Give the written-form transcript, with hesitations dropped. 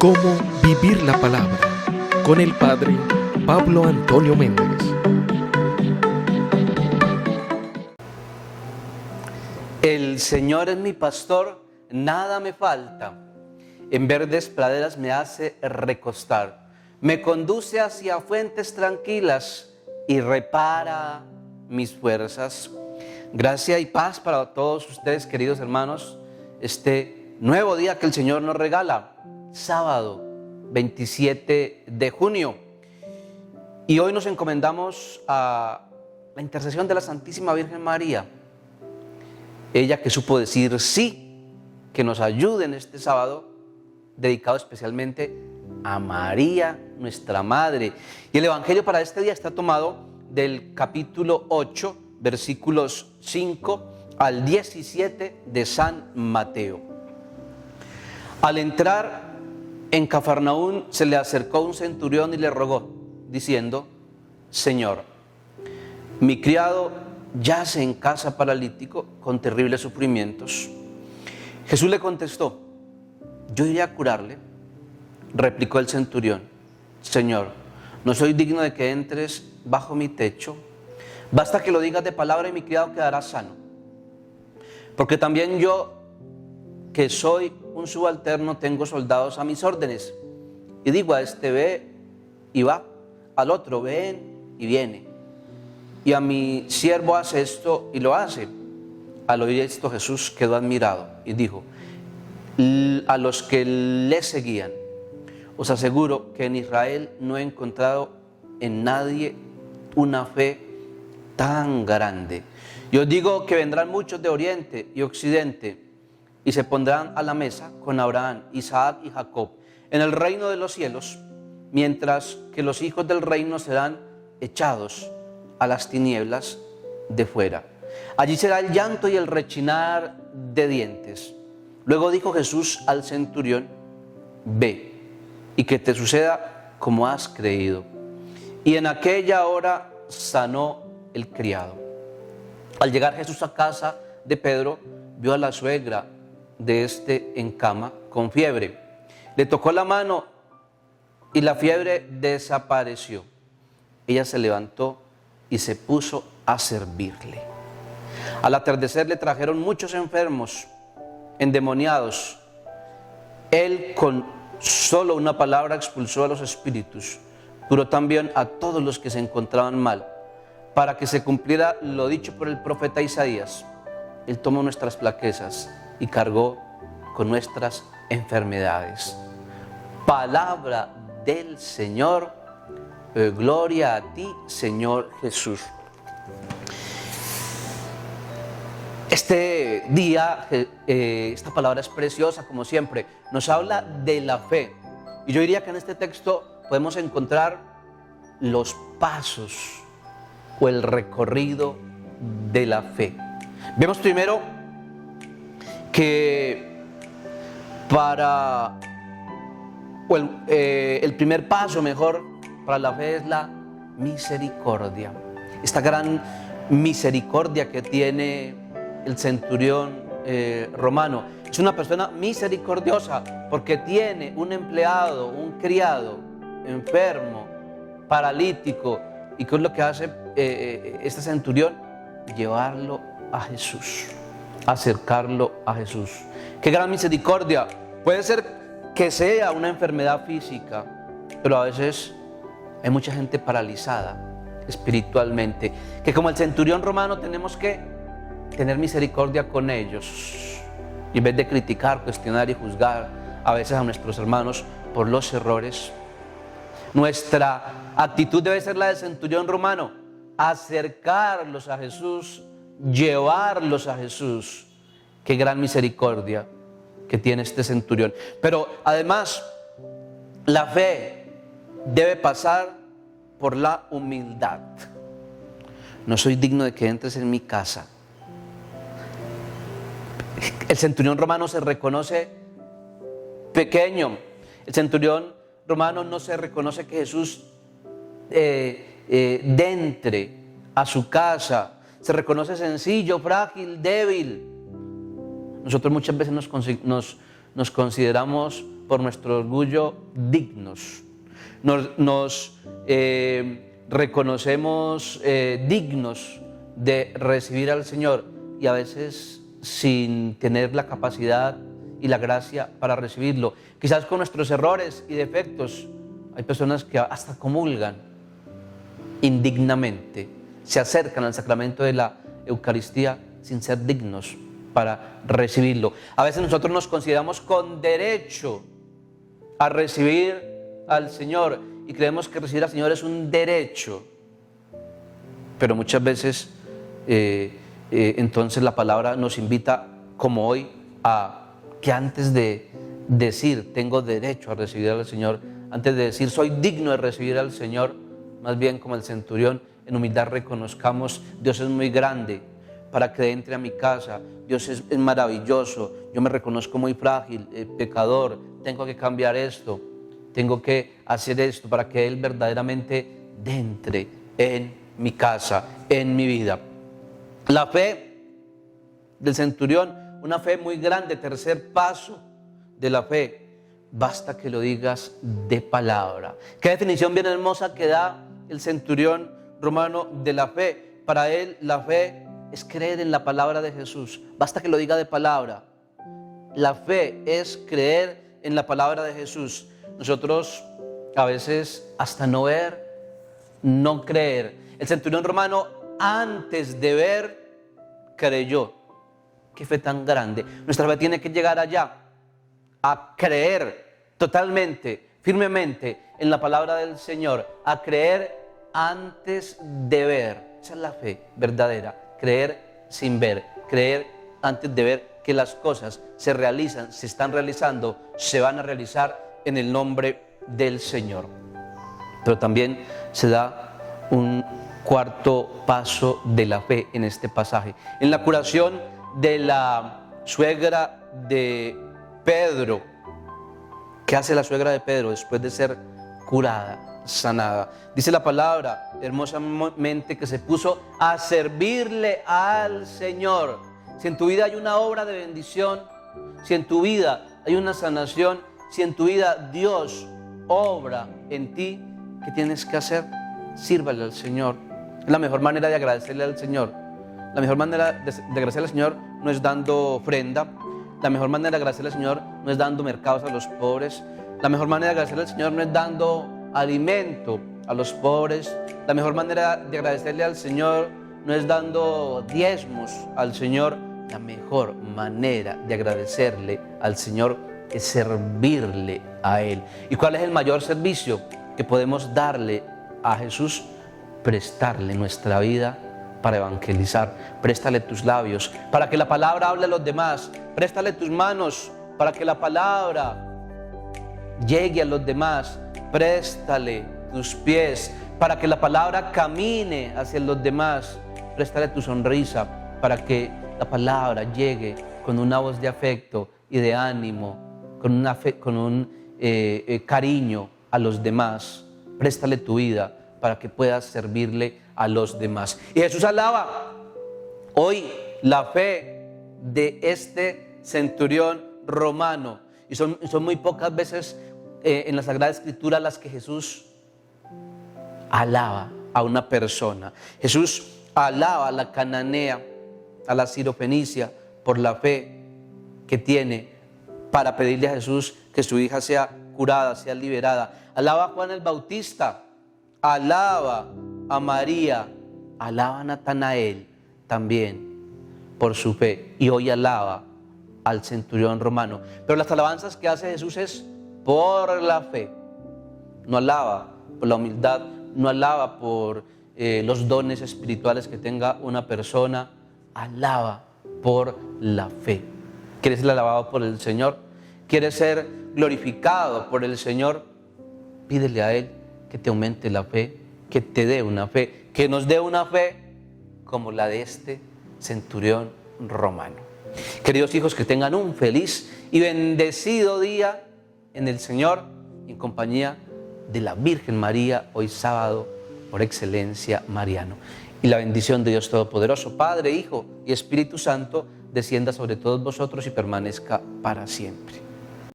Cómo vivir la palabra con el Padre Pablo Antonio Méndez. El Señor es mi pastor, nada me falta. En verdes praderas me hace recostar. Me conduce hacia fuentes tranquilas y repara mis fuerzas. Gracia y paz para todos ustedes, queridos hermanos. Este nuevo día que el Señor nos regala, sábado 27 de junio. Y hoy nos encomendamos a la intercesión de la Santísima Virgen María. Ella que supo decir sí, que nos ayude en este sábado, dedicado especialmente a María, nuestra Madre. Y el Evangelio para este día está tomado del capítulo 8, versículos 5 al 17 de San Mateo. Al entrar en Cafarnaún se le acercó un centurión y le rogó, diciendo: Señor, mi criado yace en casa paralítico con terribles sufrimientos. Jesús le contestó: yo iré a curarle. Replicó el centurión: Señor, no soy digno de que entres bajo mi techo. Basta que lo digas de palabra y mi criado quedará sano. Porque también yo, que soy un subalterno, tengo soldados a mis órdenes. Y digo a este: ve y va, al otro: ven y viene. Y a mi siervo: hace esto, y lo hace. Al oír esto, Jesús quedó admirado y dijo a los que le seguían: os aseguro que en Israel no he encontrado en nadie una fe tan grande. Y os digo que vendrán muchos de oriente y occidente y se pondrán a la mesa con Abraham, Isaac y Jacob en el reino de los cielos, mientras que los hijos del reino serán echados a las tinieblas de fuera. Allí será el llanto y el rechinar de dientes. Luego dijo Jesús al centurión: ve, y que te suceda como has creído. Y en aquella hora sanó el criado. Al llegar Jesús a casa de Pedro, vio a la suegra de este en cama con fiebre. Le tocó la mano y la fiebre desapareció. Ella se levantó y se puso a servirle. Al atardecer le trajeron muchos enfermos, endemoniados. Él con solo una palabra expulsó a los espíritus. Curó también a todos los que se encontraban mal, para que se cumpliera lo dicho por el profeta Isaías: Él tomó nuestras flaquezas y cargó con nuestras enfermedades. Palabra del Señor. Gloria a ti, Señor Jesús. Este día, esta palabra es preciosa, como siempre. Nos habla de la fe. Y yo diría que en este texto podemos encontrar los pasos o el recorrido de la fe. Vemos primero que el primer paso, mejor, para la fe es la misericordia. Esta gran misericordia que tiene el centurión romano. Es una persona misericordiosa porque tiene un empleado, un criado enfermo, paralítico. ¿Y qué es lo que hace este centurión? Llevarlo a Jesús, acercarlo a Jesús. ¡Qué gran misericordia! Puede ser que sea una enfermedad física, pero a veces hay mucha gente paralizada espiritualmente, que como el centurión romano tenemos que tener misericordia con ellos. Y en vez de criticar, cuestionar y juzgar a veces a nuestros hermanos por los errores, nuestra actitud debe ser la del centurión romano: acercarlos a Jesús, llevarlos a Jesús. Qué gran misericordia que tiene este centurión. Pero además, la fe debe pasar por la humildad. No soy digno de que entres en mi casa. El centurión romano se reconoce pequeño. El centurión romano no se reconoce que Jesús entre a su casa. Se reconoce sencillo, frágil, débil. Nosotros muchas veces nos consideramos por nuestro orgullo dignos. Nos reconocemos dignos de recibir al Señor y a veces sin tener la capacidad y la gracia para recibirlo. Quizás con nuestros errores y defectos. Hay personas que hasta comulgan indignamente, se acercan al sacramento de la Eucaristía sin ser dignos para recibirlo. A veces nosotros nos consideramos con derecho a recibir al Señor y creemos que recibir al Señor es un derecho, pero muchas veces entonces la palabra nos invita, como hoy, a que antes de decir tengo derecho a recibir al Señor, antes de decir soy digno de recibir al Señor, más bien como el centurión, en humildad reconozcamos: Dios es muy grande para que entre a mi casa, Dios es maravilloso, yo me reconozco muy frágil, pecador, tengo que cambiar esto, tengo que hacer esto para que Él verdaderamente entre en mi casa, en mi vida. La fe del centurión, una fe muy grande, tercer paso de la fe: basta que lo digas de palabra. Qué definición bien hermosa que da el centurión romano de la fe. Para él la fe es creer en la palabra de Jesús. Basta que lo diga de palabra. La fe es creer en la palabra de Jesús. Nosotros a veces hasta no ver, no creer. El centurión romano, antes de ver, creyó. Qué fe tan grande. Nuestra fe tiene que llegar allá, a creer totalmente, firmemente en la palabra del Señor, a creer antes de ver. Esa es la fe verdadera, creer sin ver, creer antes de ver que las cosas se realizan, se están realizando, se van a realizar en el nombre del Señor. Pero también se da un cuarto paso de la fe en este pasaje. En la curación de la suegra de Pedro. ¿Qué hace la suegra de Pedro después de ser curada, sanada? Dice la palabra hermosamente que se puso a servirle al Señor. Si en tu vida hay una obra de bendición, si en tu vida hay una sanación, si en tu vida Dios obra en ti, ¿qué tienes que hacer? Sírvale al Señor. Es la mejor manera de agradecerle al Señor. La mejor manera de agradecerle al Señor no es dando ofrenda. La mejor manera de agradecerle al Señor no es dando mercados a los pobres. La mejor manera de agradecerle al Señor no es dando alimento a los pobres. La mejor manera de agradecerle al Señor no es dando diezmos al Señor. La mejor manera de agradecerle al Señor es servirle a Él. ¿Y cuál es el mayor servicio que podemos darle a Jesús? Prestarle nuestra vida para evangelizar. Préstale tus labios para que la palabra hable a los demás. Préstale tus manos para que la palabra llegue a los demás. Préstale tus pies para que la palabra camine hacia los demás. Préstale tu sonrisa para que la palabra llegue con una voz de afecto y de ánimo, con un cariño a los demás. Préstale tu vida para que puedas servirle a los demás. Y Jesús alaba hoy la fe de este centurión romano. Y son muy pocas veces en la Sagrada Escritura las que Jesús alaba a una persona. Jesús alaba a la cananea, a la sirofenicia, por la fe que tiene para pedirle a Jesús que su hija sea curada, sea liberada. Alaba a Juan el Bautista, alaba a María, alaba a Natanael también por su fe, y hoy alaba al centurión romano. Pero las alabanzas que hace Jesús es por la fe. No alaba por la humildad, no alaba por los dones espirituales que tenga una persona, alaba por la fe. ¿Quieres ser alabado por el Señor? ¿Quieres ser glorificado por el Señor? Pídele a Él que te aumente la fe, que te dé una fe, que nos dé una fe como la de este centurión romano. Queridos hijos, que tengan un feliz y bendecido día en el Señor, en compañía de la Virgen María, hoy sábado por excelencia mariano. Y la bendición de Dios Todopoderoso, Padre, Hijo y Espíritu Santo, descienda sobre todos vosotros y permanezca para siempre.